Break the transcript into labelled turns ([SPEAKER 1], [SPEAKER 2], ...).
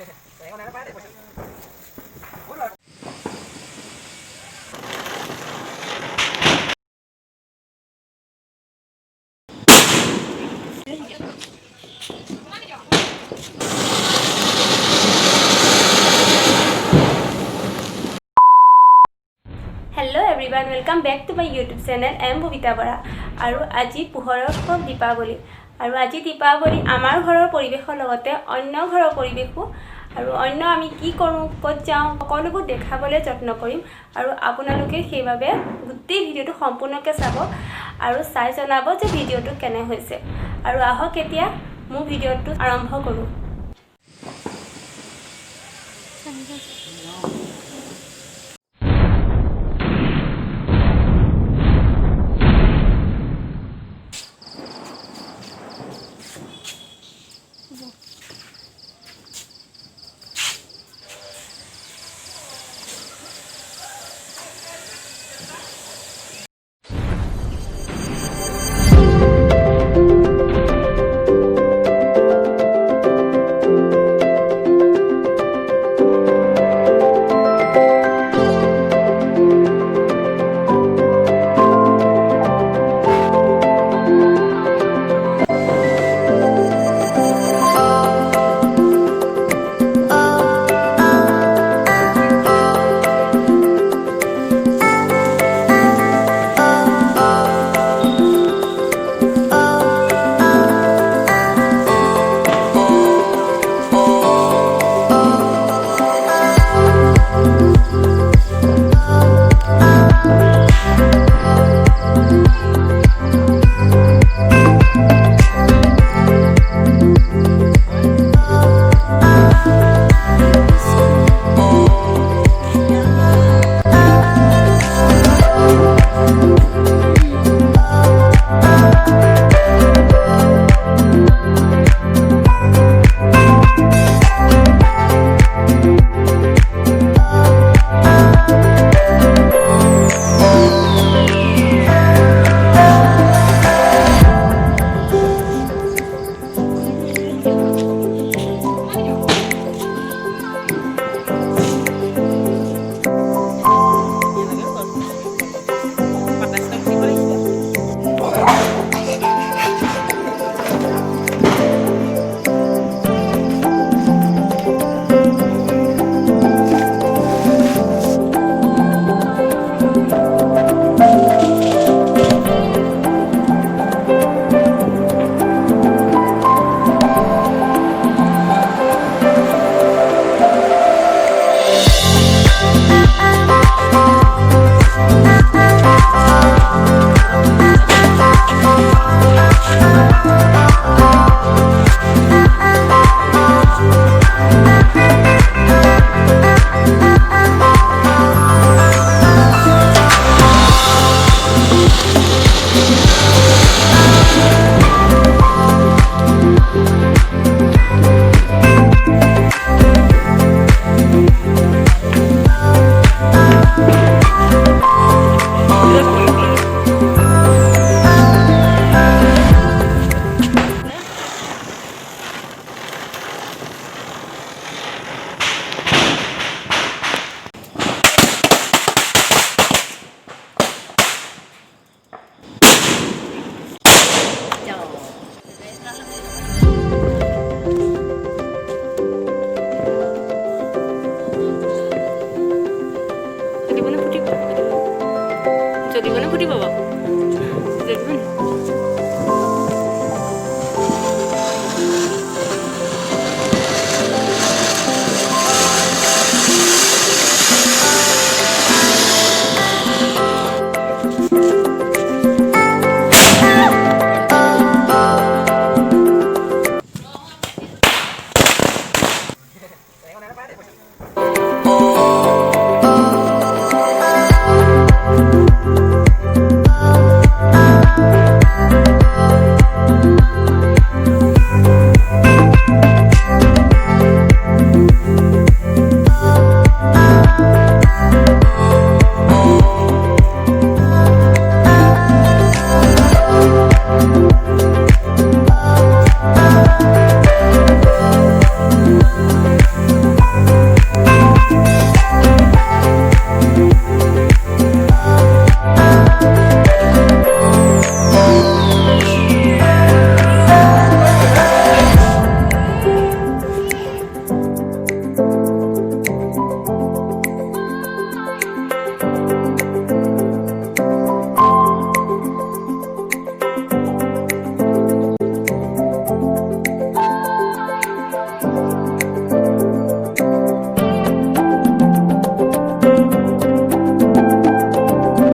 [SPEAKER 1] Hello everyone, welcome back to my YouTube channel. I am Bobita Bara. আৰু আজি পোহৰৰ উৎসৱ দীপাৱলী আৰু আজি দীপাৱলী আমাৰ ঘৰৰ পৰিৱেশৰ লগতে অন্য ঘৰৰ পৰিৱেশো আৰু অন্য আমি কি কৰোঁ ক'ত যাওঁ সকলোবোৰ দেখাবলৈ যত্ন কৰিম আৰু আপোনালোকে সেইভাবে গোটেই ভিডিওটো সম্পূৰ্ণকৈ চাব আৰু চাই জনাব যে ভিডিওটো কেনে হৈছে আৰু আহক এতিয়া মোৰ ভিডিওটো আৰম্ভ কৰোঁ